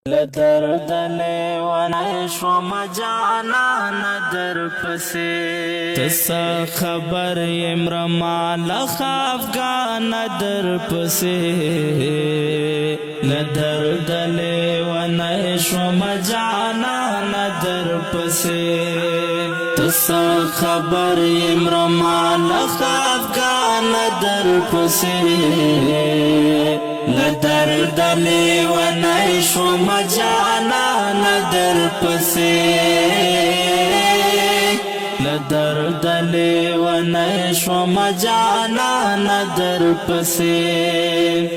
لدرد لیوانی شوم جانان در پسی تسا خبر امرما لخافگان در پسی لدرد لیوانی شوم جانان در پسی تسا خبر امرما لخافگان در پسی لدرد لیوانی شوم جانان در پسی لدرد لیوانی شوم جانان در پسی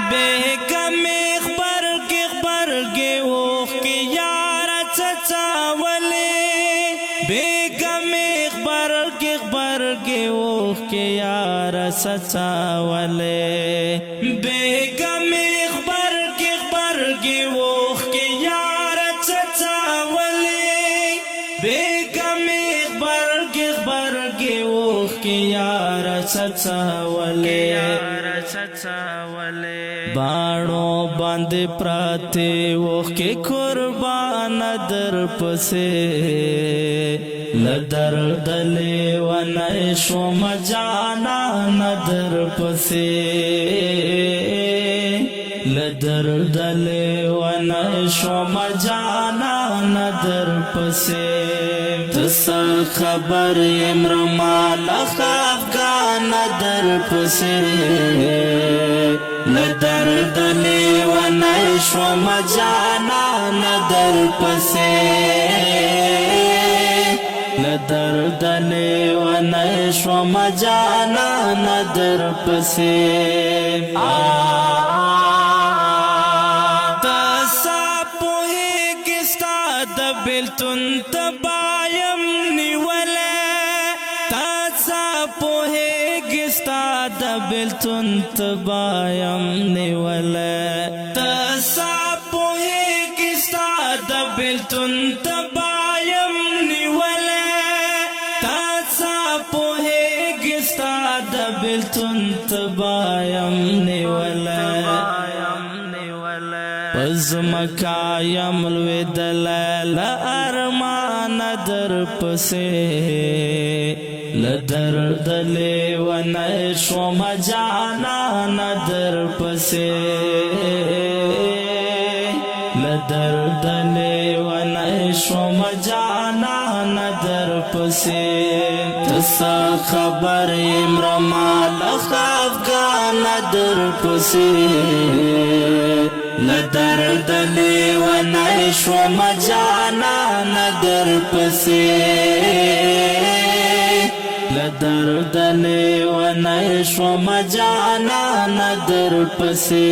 بیگمی خبرگی اوخ کی یار چچاولی بیگمی خبرگی اوخ کی یار چچاولی بیگمی خبرگی اوخ کی یار چچاولی بیگمی خبرگی اوخ کی یار چچاولی باڼو باندې پراته اوخ کی قربان در پسې لدرد لیوانی شوم جانان در پسې لدرد لیوانی شوم جانان در پسې تسا خبر امرما لخافگان در پسې لدرد لیوانی شوم جانان در پسې لدرد لیوانی شوم جانان در پسې تسا پوهیږي ستا د بیلتون تبایم نیولی تسا پوهیږي ستا د بیلتون تبایم نیولی تسا پوهیږي ستا د بیلتون تبایم نیولی تسا پوهیږي ستا د بیلتون تبایم نیولی پزمکایم لویدلی ارمان در پسې لدرد لیوانی شوم جانان در پسې لدرد لیوانی شوم جانان در پسې تسا خبر امرما لخافگان در پسې لدرد لیوانی شوم جانان در پسې لدرد لیوانی شوم جانان در پسې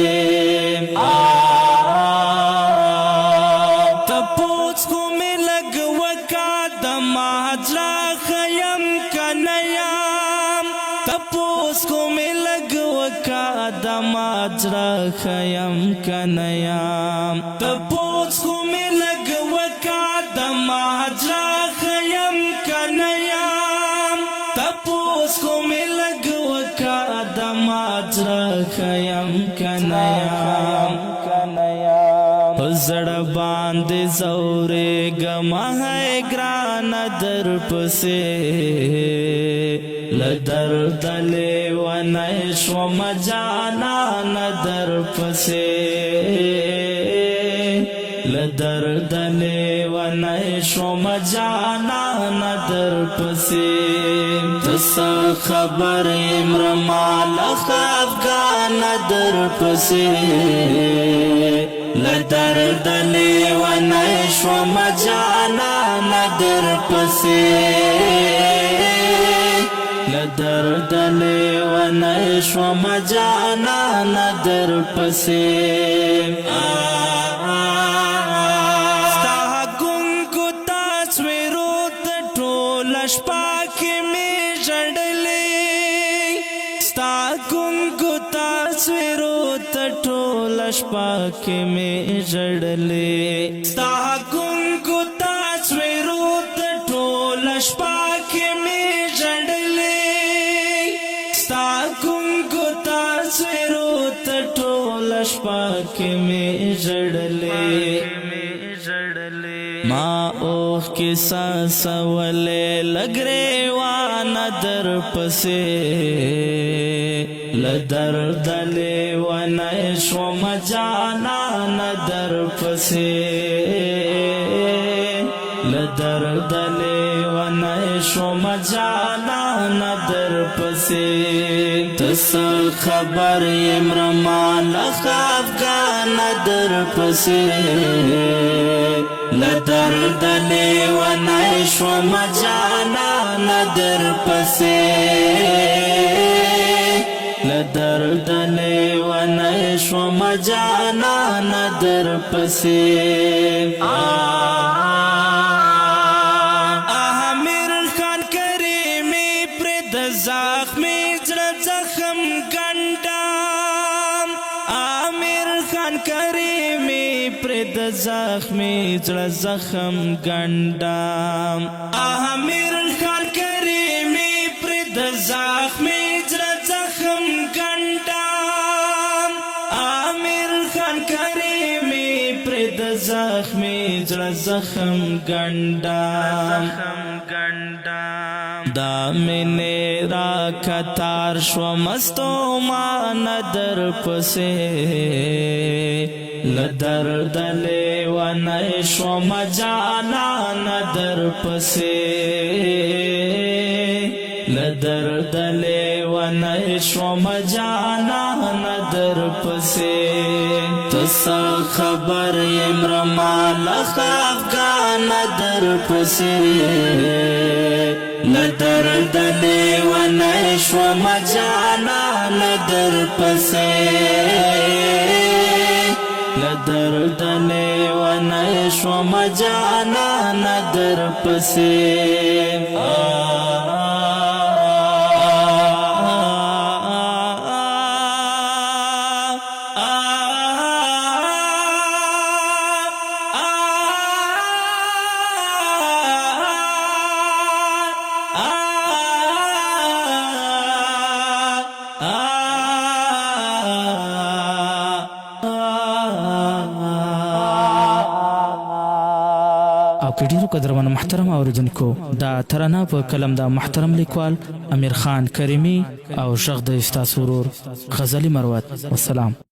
تپوس کو می لگ وکا دماجلا خیم کنیام تپوس کو می لگ وکا دماجلا خیم کنیام تپوس کو می لگ وکا دماجلا خیم کنیام تپوس کو می لگ وکا دماجلا خیم کنیام زړه باندې زورې ګما ہے ګران در پسې لدرد لیوانی شوم جانان در پسې لدرد لیوانی شوم جانان در پسې تسا خبر امرما لخافگان در پسې لدرد لیوانی شوم جانان در پسې لدرد لیوانی شوم جانان در پسې ستا ګونګو تصویرو د ټوله شپه کې مې ژړلې ستا ګونګو تصویرو د ټوله شپه کې مې ژړلې ستا ګونګو تصویرو د ټوله شپه کې مې ژړلې ستا ګونګو تصویرو د ټوله شپه کې مې ژړلې ما اوخ کې ساسولې لګریوانه در پسې لدرد لیوانه شوم جانانه در پسې لدرد لیوانه شوم جانانه در پسې تس خبر امرمان خفگان در پسې لدرد لیوانه شوم جانانه در پسې لدرد لیوانه شوم جانانه در پسې زخمی زړه زخم ګنډم عامر خان کریمی پر د زخمی زړه زخم ګنډم عامر خان کریمی پر د زخمی زړه زخم ګنډم عامر خان کریمی پر د زخمی زړه زخم ګنډم دا مینه را کتار شو مستو مان در پسې لدرد لیوانه شو مجانان در پسې لدرد لیوانه شو مجانان در پسې تس خبر امرمان خفگان در پسې لدرد لیوانه شوم جانان در پسې لدرد لیوانه شوم جانان در پسې او که ډیرو قدرمنو محترم اوریدونکو دا ترانه په کلم د محترم لیکوال امیر خان کریمی او غږ د استاد ورور غزلی مروت والسلام.